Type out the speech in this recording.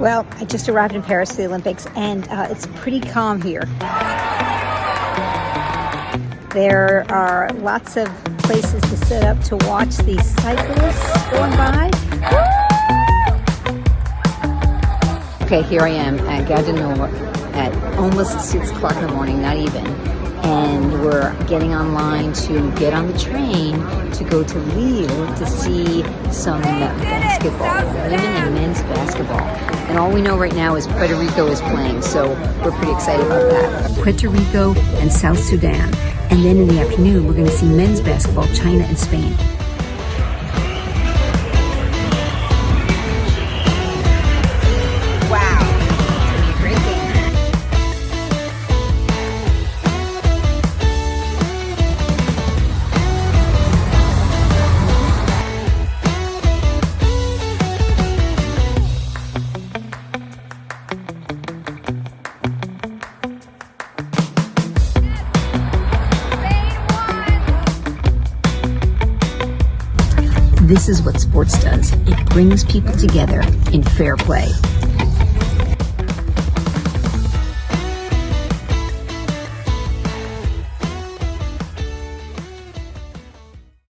Well, I just arrived in Paris for the Olympics, and it's pretty calm here. There are lots of places to set up to watch the cyclists going by. Okay, here I am at Gare du Nord at almost 6 o'clock in the morning, not even. And we're getting online to get on the train to go to Lille to see some basketball, women and men's basketball. And all we know right now is Puerto Rico is playing, so we're pretty excited about that. Puerto Rico and South Sudan. And then in the afternoon, we're going to see men's basketball, China and Spain. Wow, it's going to be a great game. This is what sports does. It brings people together in fair play.